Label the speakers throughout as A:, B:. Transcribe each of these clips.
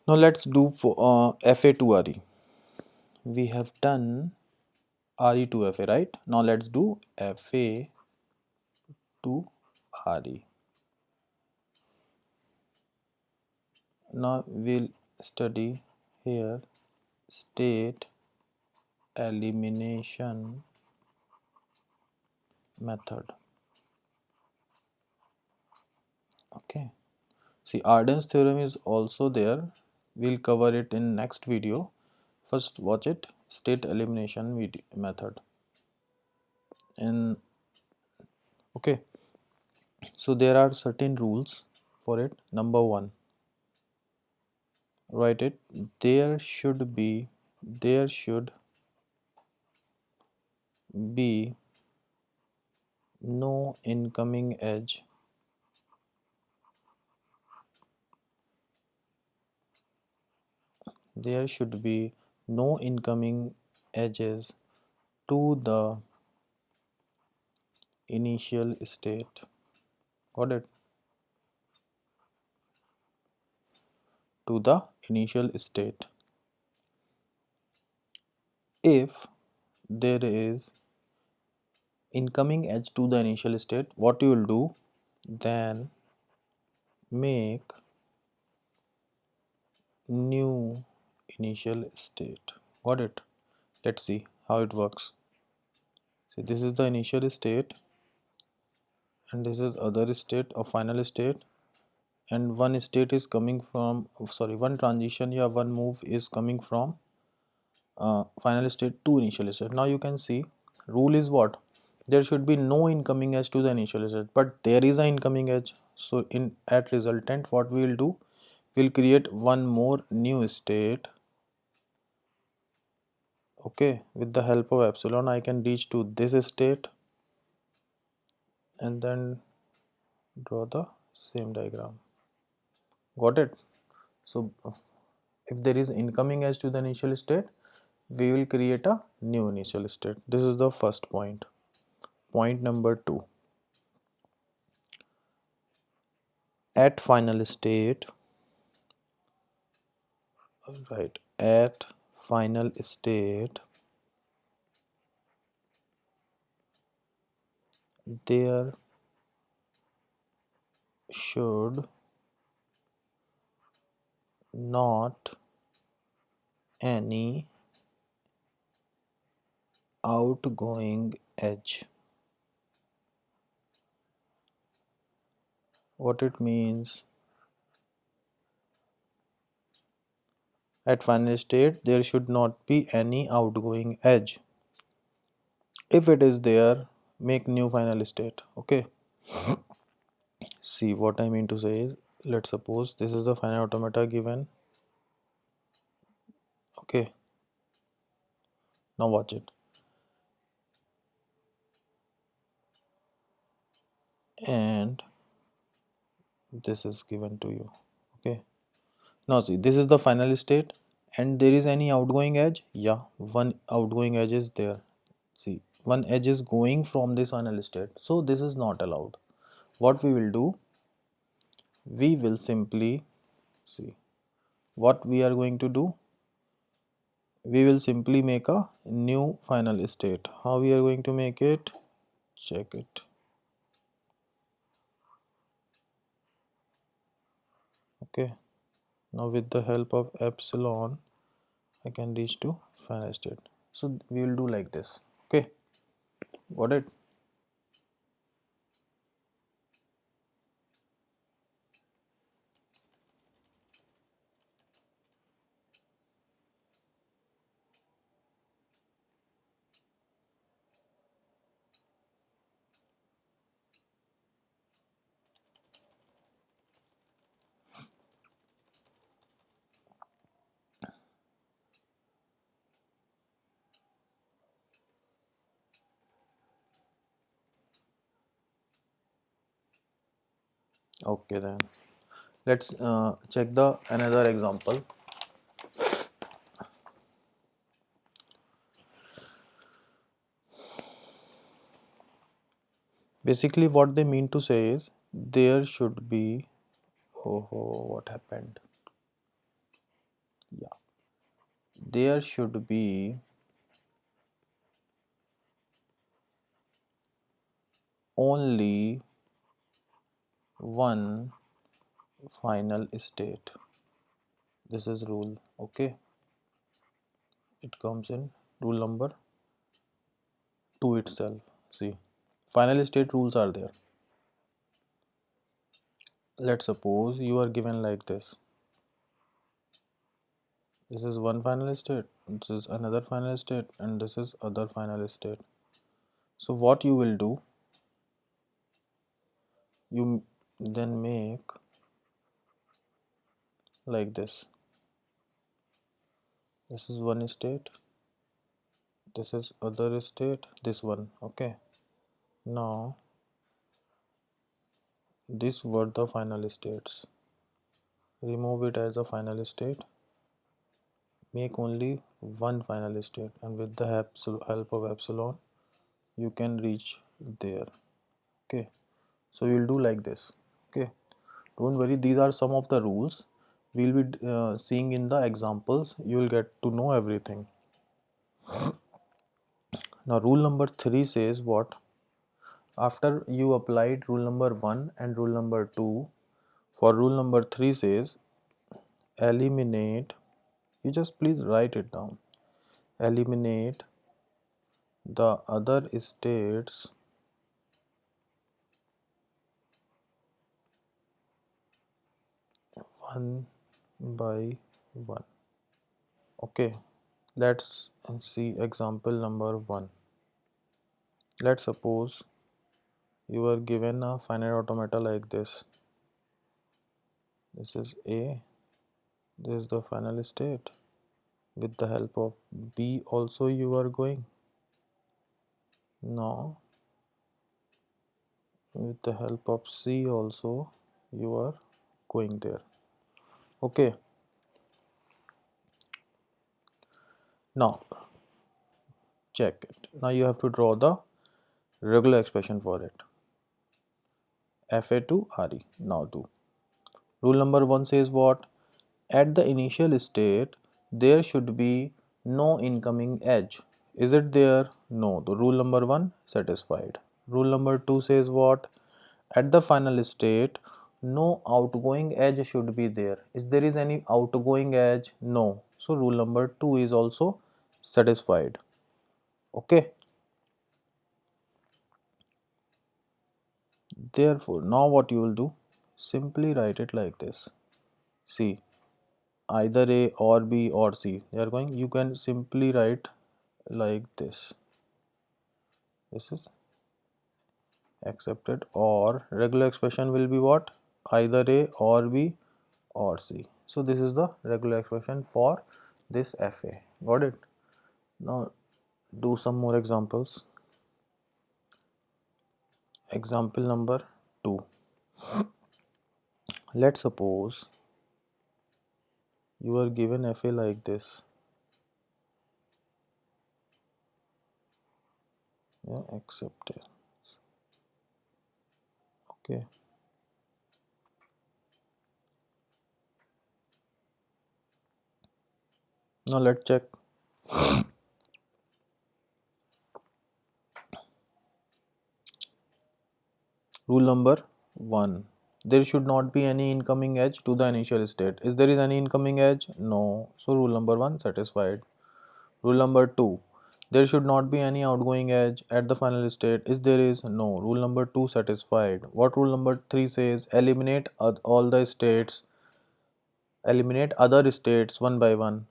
A: Now let's do for FA to RE. We have done RE to FA, right? Now let's do FA to RE. Now we'll study here state elimination method. Okay. See, Arden's theorem is also there. We'll cover it in next video. First watch it, state elimination method. And okay, so there are certain rules for it. Number one, write it. There should be no incoming edge there should be no incoming edges to the initial state. Got it? To the initial state. If there is incoming edge to the initial state, what you will do, then make new initial state. Got it? Let's see how it works. See, this is the initial state and this is other state or final state, and one state is coming from, sorry, one transition, yeah, one move is coming from final state to initial state. Now you can see rule is what, there should be no incoming edge to the initial state, but there is an incoming edge. So in at resultant, what we will do, we'll create one more new state. Okay, with the help of epsilon I can reach to this state and then draw the same diagram. Got it? So if there is incoming edge to the initial state, we will create a new initial state. This is the first point. Point number two, at final state, right, at final state there should not any outgoing edge. What it means, at final state there should not be any outgoing edge. If it is there, make new final state. Okay, see what I mean to say is, let's suppose this is the final automata given. Okay, now watch it, and this is given to you. Okay, now see, this is the final state and there is any outgoing edge. Yeah, one outgoing edge is there. See, one edge is going from this final state, so this is not allowed. What we will do, we will simply see what we are going to do, we will simply make a new final state. How we are going to make it? Check it. Okay, now with the help of epsilon I can reach to final state. So we will do like this. Okay, got it? Okay, then let's check the another example. Basically what they mean to say is, there should be, oh what happened, there should be only one final state. This is rule. Okay, it comes in rule number 2 itself. See, final state rules are there. Let's suppose you are given like this. This is one final state, this is another final state, and this is other final state. So what you will do, you then make like this. This is one state, this is other state, this one. Okay, now these were the final states. Remove it as a final state, make only one final state, and with the help of epsilon you can reach there. Okay, so we'll do like this. Okay, don't worry, these are some of the rules we'll be seeing in the examples. You will get to know everything. Now rule number 3 says what? After you applied rule number 1 and rule number 2, for rule number 3 says eliminate, you just please write it down, eliminate the other states one by one. Okay, let's see example number 1. Let's suppose you are given a finite automata like this. This is A, this is the final state. With the help of B also you are going. Now with the help of C also you are going there. Okay, now check it. Now you have to draw the regular expression for it. FA to RE. Now do. Rule number 1 says what? At the initial state there should be no incoming edge. Is it there? No. The rule number 1 satisfied. Rule number 2 says what? At the final state no outgoing edge should be there. Is there is any outgoing edge? No. So rule number 2 is also satisfied. Okay. Therefore now what you will do? Simply write it like this. See, either A or B or C, they are going, you can simply write like this. This is accepted, or regular expression will be what? Either A or B or C. So this is the regular expression for this FA. Got it? Now do some more examples. Example number 2. Let's suppose you are given FA like this. Yeah, accepted. Okay. Now let's check. Rule number 1. There should not be any incoming edge to the initial state. Is there is any incoming edge? No. So rule number 1 satisfied. Rule number 2. There should not be any outgoing edge at the final state. Is there is? No. Rule number 2 satisfied. What rule number 3 says? Eliminate all the states. Eliminate other states one by one.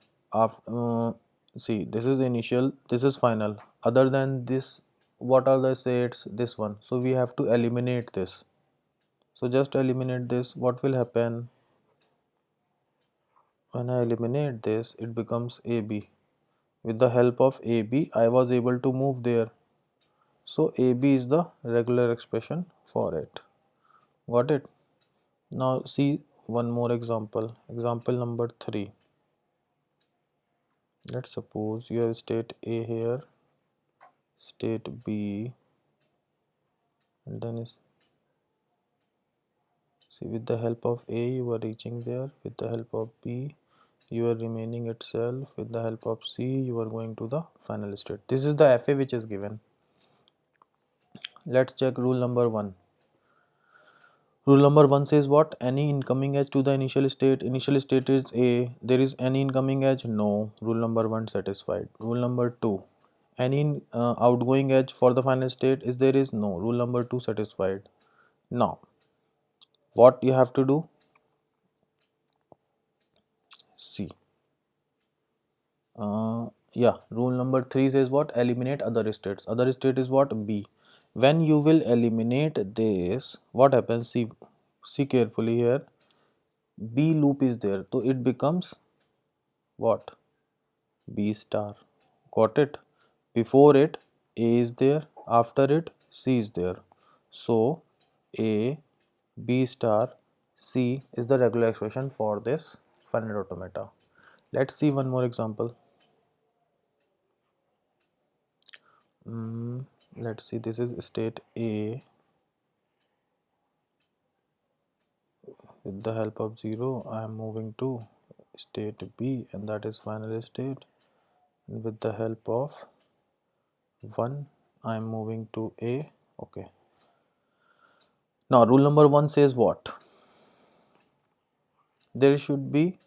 A: See, this is initial, this is final. Other than this, what are the states? This one. So we have to eliminate this. So just eliminate this. What will happen? When I eliminate this, it becomes AB. With the help of AB, I was able to move there. So AB is the regular expression for it. Got it? Now see one more example. Example number 3. Let's suppose you have state A here, state B, and then is, see, with the help of A you are reaching there, with the help of B you are remaining itself. With the help of C, you are going to the final state. This is the FA which is given. Let's check rule number 1. Rule number 1 says what? Any incoming edge to the initial state. Initial state is A. There is any incoming edge? No. Rule number 1 satisfied. Rule number 2. Any outgoing edge for the final state? Is there is? No. Rule number 2 satisfied. Now, what you have to do? See. Yeah, rule number 3 says what? Eliminate other states. Other state is what? B. When you will eliminate this, what happens? See carefully here. B loop is there, so it becomes what? B star. Got it? Before it, A is there. After it, C is there. So A, B star, C is the regular expression for this finite automata. Let's see one more example. Let's see, this is state A. With the help of 0, I am moving to state B, and that is final state. And with the help of 1, I am moving to A. Okay. Now, rule number 1 says what? There should be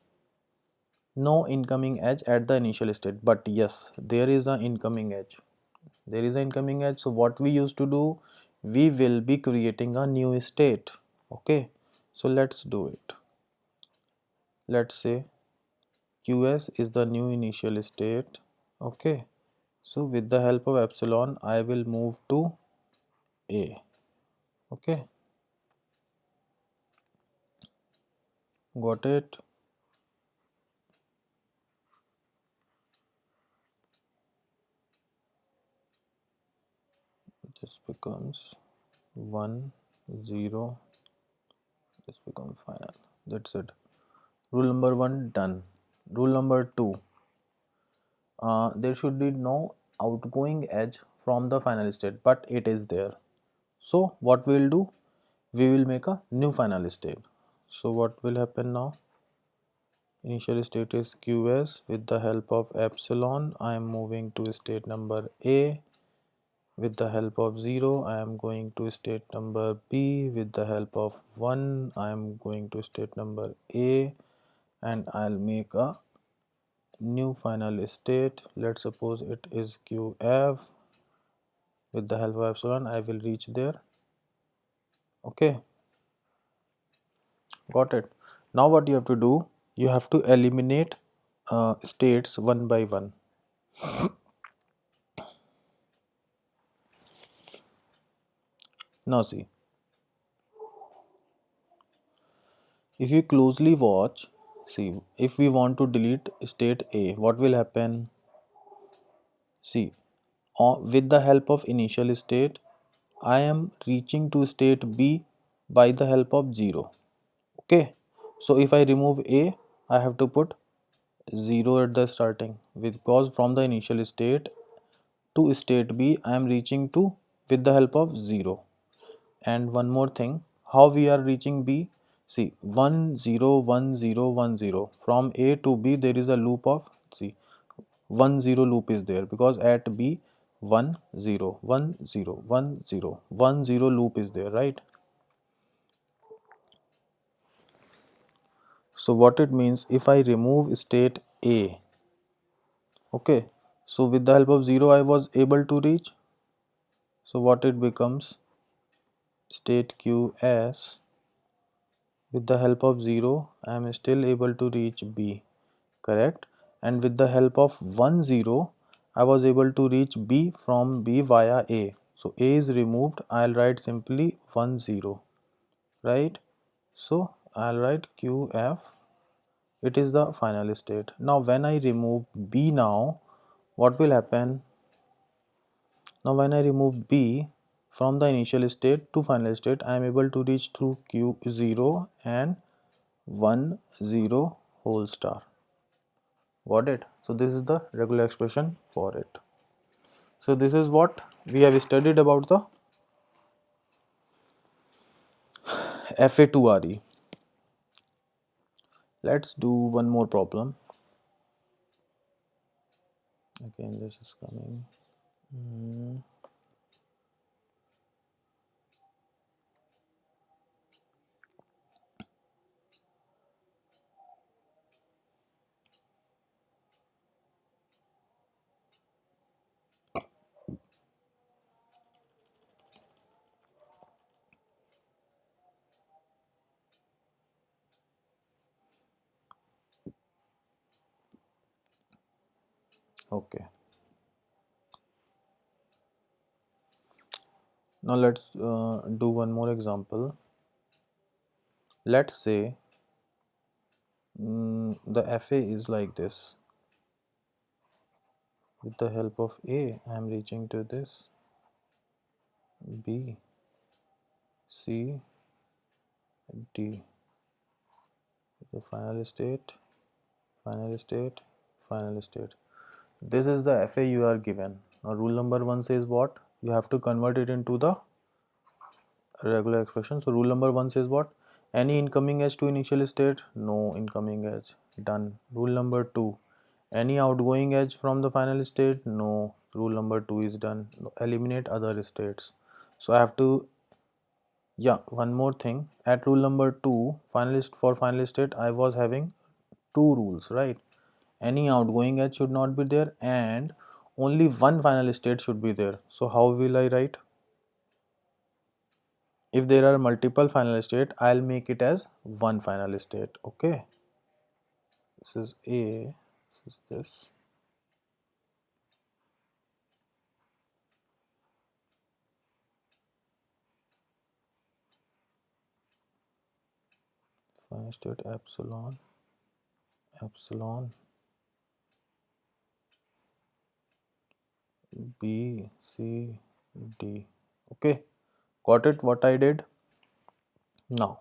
A: no incoming edge at the initial state, but yes, there is an incoming edge. There is an incoming edge. So what we used to do, we will be creating a new state. Okay, so let's do it. Let's say QS is the new initial state. Okay, so with the help of epsilon, I will move to A. Okay, got it? This becomes 1, 0. This becomes final. That's it. Rule number 1 done. Rule number 2. There should be no outgoing edge from the final state, but it is there. So what we will do? We will make a new final state. So what will happen now? Initial state is QS. With the help of epsilon, I am moving to state number A. With the help of 0, I am going to state number B. With the help of 1, I am going to state number A, and I'll make a new final state. Let's suppose it is QF. With the help of epsilon, I will reach there. Okay, got it. Now what you have to do, you have to eliminate states one by one. Now see, if you closely watch, see, if we want to delete state A, what will happen? See, with the help of initial state, I am reaching to state B by the help of 0. Okay, so if I remove A, I have to put 0 at the starting, because from the initial state to state B, I am reaching to with the help of 0. And one more thing, how we are reaching B? See, 1 0 1 0 1 0. From A to B, there is a loop of, see, 1 0 loop is there, because at B 1 0 1 0 1 0 1 0 loop is there, right? So what it means, if I remove state A, okay, so with the help of 0 I was able to reach. So what it becomes, state QS. With the help of 0 I am still able to reach B, correct? And with the help of 1 0 I was able to reach B from B via A. So A is removed, I'll write simply 1 0, right? So I'll write QF. It is the final state. Now when I remove B, now what will happen? Now when I remove B from the initial state to final state, I am able to reach through Q0 and 1 0 whole star. Got it? So this is the regular expression for it. So this is what we have studied about the FA2RE. Let's do one more problem. Again this is coming. Hmm. Okay, now let's do one more example. Let's say the FA is like this. With the help of A, I am reaching to this, B, C, D. The final state, final state, final state. This is the FA you are given. Now rule number 1 says what? You have to convert it into the regular expression. So rule number 1 says what? Any incoming edge to initial state? No incoming edge. Done. Rule number 2. Any outgoing edge from the final state? No. Rule number 2 is done. Eliminate other states. So I have to, yeah, one more thing. At rule number 2, finalist for final state, I was having two rules, right? Any outgoing edge should not be there and only one final state should be there. So how will I write? If there are multiple final state, I'll make it as one final state. Okay, this is A, this is this. Final state epsilon, epsilon, B, C, D. Okay, got it what I did? Now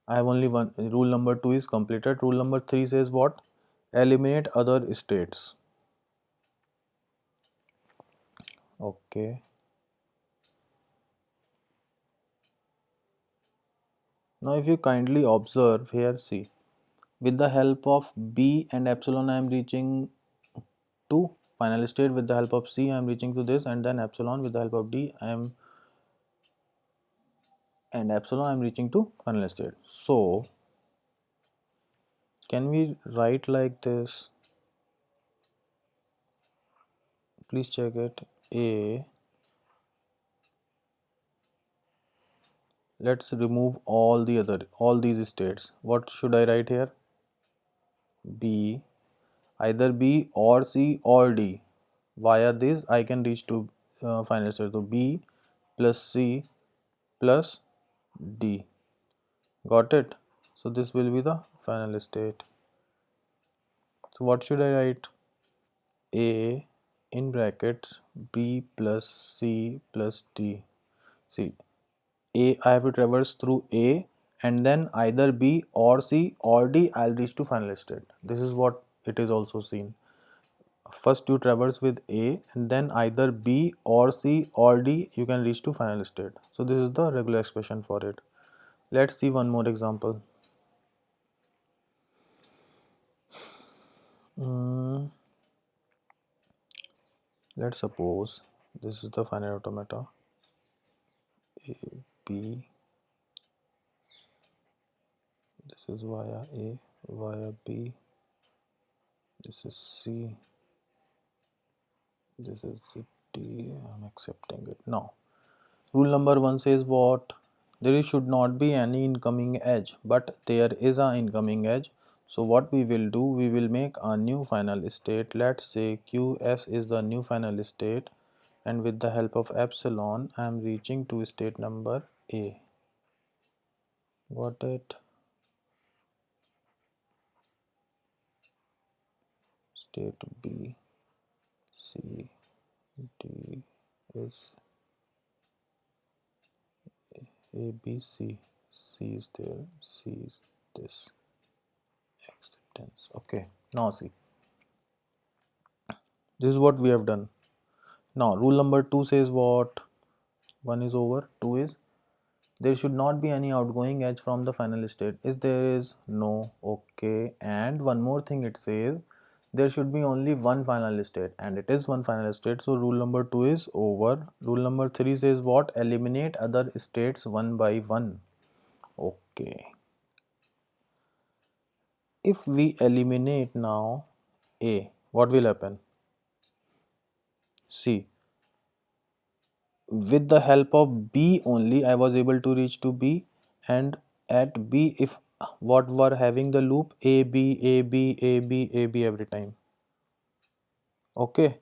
A: I have only one. Rule number 2 is completed. Rule number 3 says what? Eliminate other states. Okay. Now if you kindly observe here, see, with the help of B and epsilon I am reaching to final state. With the help of C I am reaching to this, and then epsilon with the help of D I am, and epsilon I am reaching to final state. So can we write like this? Please check it. A, let's remove all these states. What should I write here? B, either B or C or D. Via this I can reach to final state. So B plus C plus D. Got it? So this will be the final state. So what should I write? A in brackets B plus C plus D. See, A I have to traverse through A and then either B or C or D I'll reach to final state. This is what it is also seen. First you traverse with A and then either B or C or D you can reach to final state. So this is the regular expression for it. Let's see one more example. Mm, let's suppose this is the finite automata. A, B, this is via A, via B, this is C, this is D. I'm accepting it. Now rule number 1 says what? There should not be any incoming edge, but there is an incoming edge. So what we will do, we will make a new final state. Let's say QS is the new final state, and with the help of epsilon I am reaching to state number A. Got it? State B, C, D is A, B, C. C is there, C is this. Acceptance. Okay, now see, this is what we have done. Now rule number 2 says what? 1 is over, 2 is there should not be any outgoing edge from the final state. Is there? Is no. Okay, and one more thing it says there should be only one final state, and it is one final state, so rule number 2 is over. Rule number 3 says what? Eliminate other states one by one. Okay, if we eliminate now A, what will happen? See, with the help of B only I was able to reach to B, and at B, if what were having the loop A B A B A B A B every time. Okay,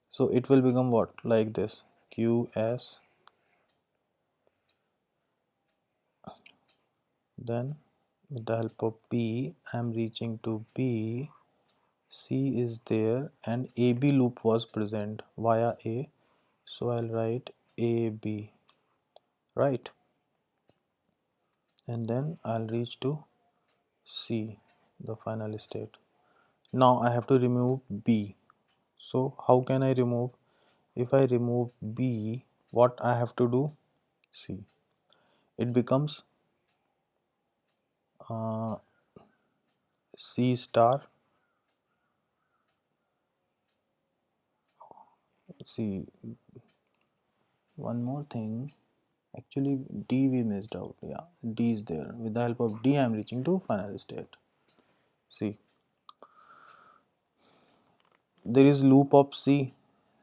A: so it will become what? Like this, QS, then with the help of B I am reaching to B, C is there, and AB loop was present via A, so I'll write AB, right, and then I'll reach to C, the final state. Now I have to remove B. So how can I remove? If I remove B, what I have to do? See, it becomes uh, C star. See, one more thing. Actually, D we missed out. Yeah, D is there. With the help of D, I am reaching to final state. See, there is loop of C.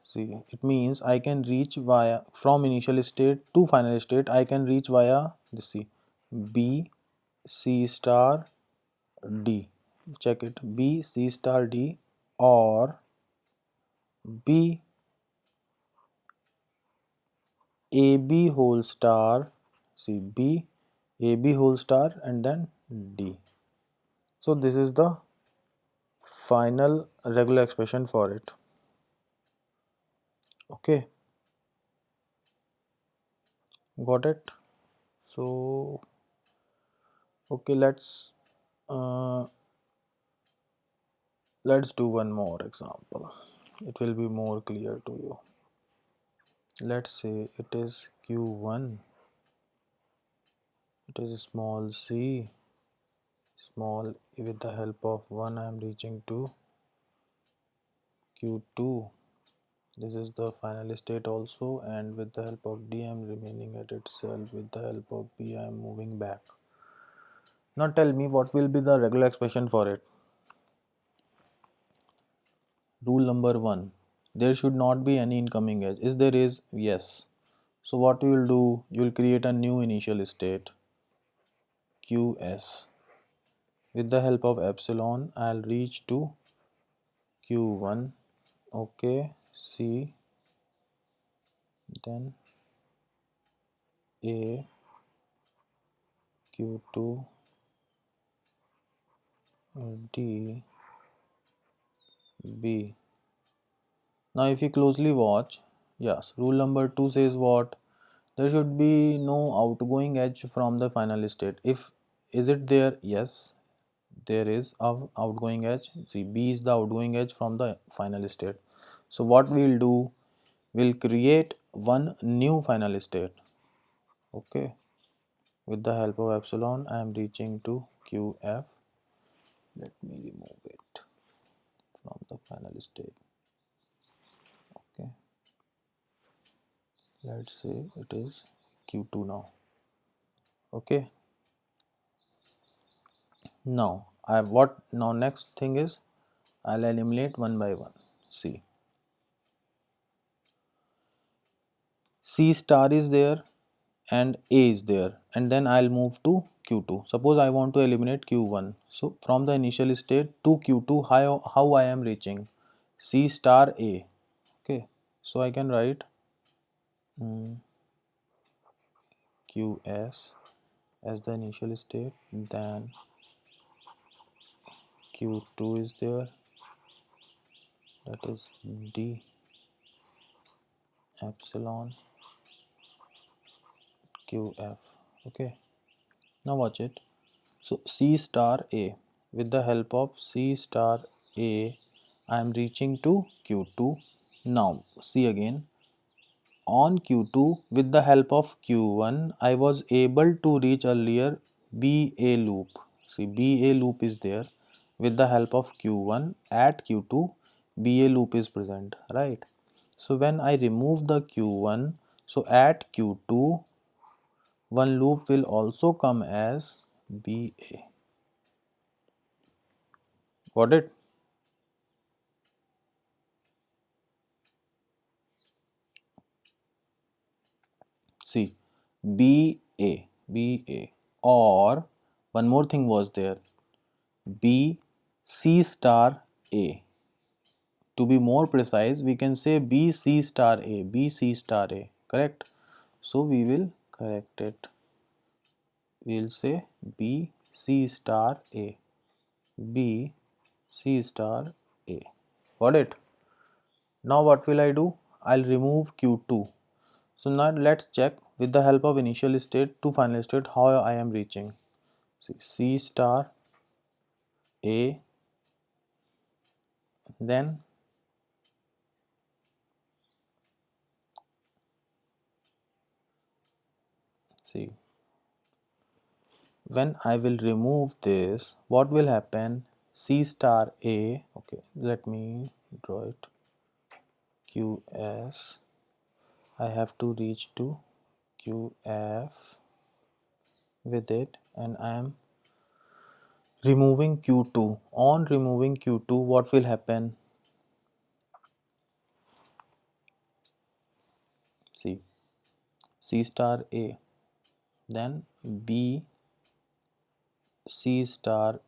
A: See, it means I can reach via from initial state to final state. I can reach via this C, B, C star, D. Check it. B, C star, D, or B, A, B whole star. See, B, A, B whole star, and then D. So this is the final regular expression for it. Okay, got it. So okay, uh, let's do one more example. It will be more clear to you. Let's say it is Q1, it is small c, small, with the help of 1 I am reaching to Q2. This is the final state also, and with the help of D I am remaining at itself. With the help of B I am moving back. Now tell me what will be the regular expression for it. Rule number 1, there should not be any incoming edge. Is there is? Yes. So what you will do, you will create a new initial state QS. With the help of epsilon I'll reach to Q1. Okay, C, then A, Q2, D, B. Now if you closely watch, yes, rule number 2 says what? There should be no outgoing edge from the final state. If is it there? Yes, there is a outgoing edge. See, B is the outgoing edge from the final state. So what we'll do, we'll create one new final state. Okay, with the help of epsilon I am reaching to QF. Let me remove it from the final state. Okay, let's say it is Q2 now. Okay, now I have what? Now next thing is I'll eliminate one by one. See, C star is there and A is there, and then I'll move to Q2. Suppose I want to eliminate Q1. So from the initial state to Q2, how I am reaching? C star A. Okay, so I can write QS as the initial state, then Q2 is there, that is D epsilon QF. Okay, now watch it. So C star A, with the help of C star A I am reaching to Q2. Now see again, on Q2 with the help of Q1 I was able to reach earlier BA loop. See, BA loop is there. with the help of Q1 at Q2 BA loop is present, right? So when I remove the Q1, so at Q2 one loop will also come as BA. Got it? See, BA, or one more thing was there, B C star A. To be more precise, we can say B C star A, B C star A, correct? So we will correct it. We'll say B C star A, B C star A. Got it? Now what will I do? I'll remove Q2. So now let's check with the help of initial state to final state how I am reaching. See, C star A, then see, when I will remove this, what will happen? C star A, okay, let me draw it. QS, I have to reach to QF with it, and I am removing Q2. On removing Q2, what will happen? See, C star A, then B C star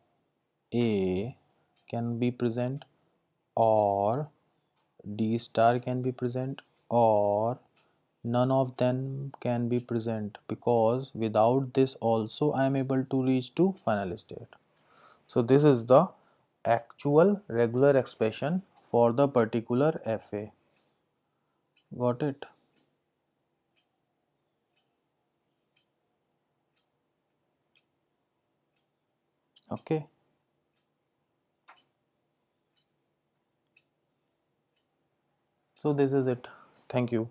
A: A can be present, or D star can be present, or none of them can be present, because without this also I am able to reach to final state. So this is the actual regular expression for the particular FA. Got it? Okay. So this is it. Thank you.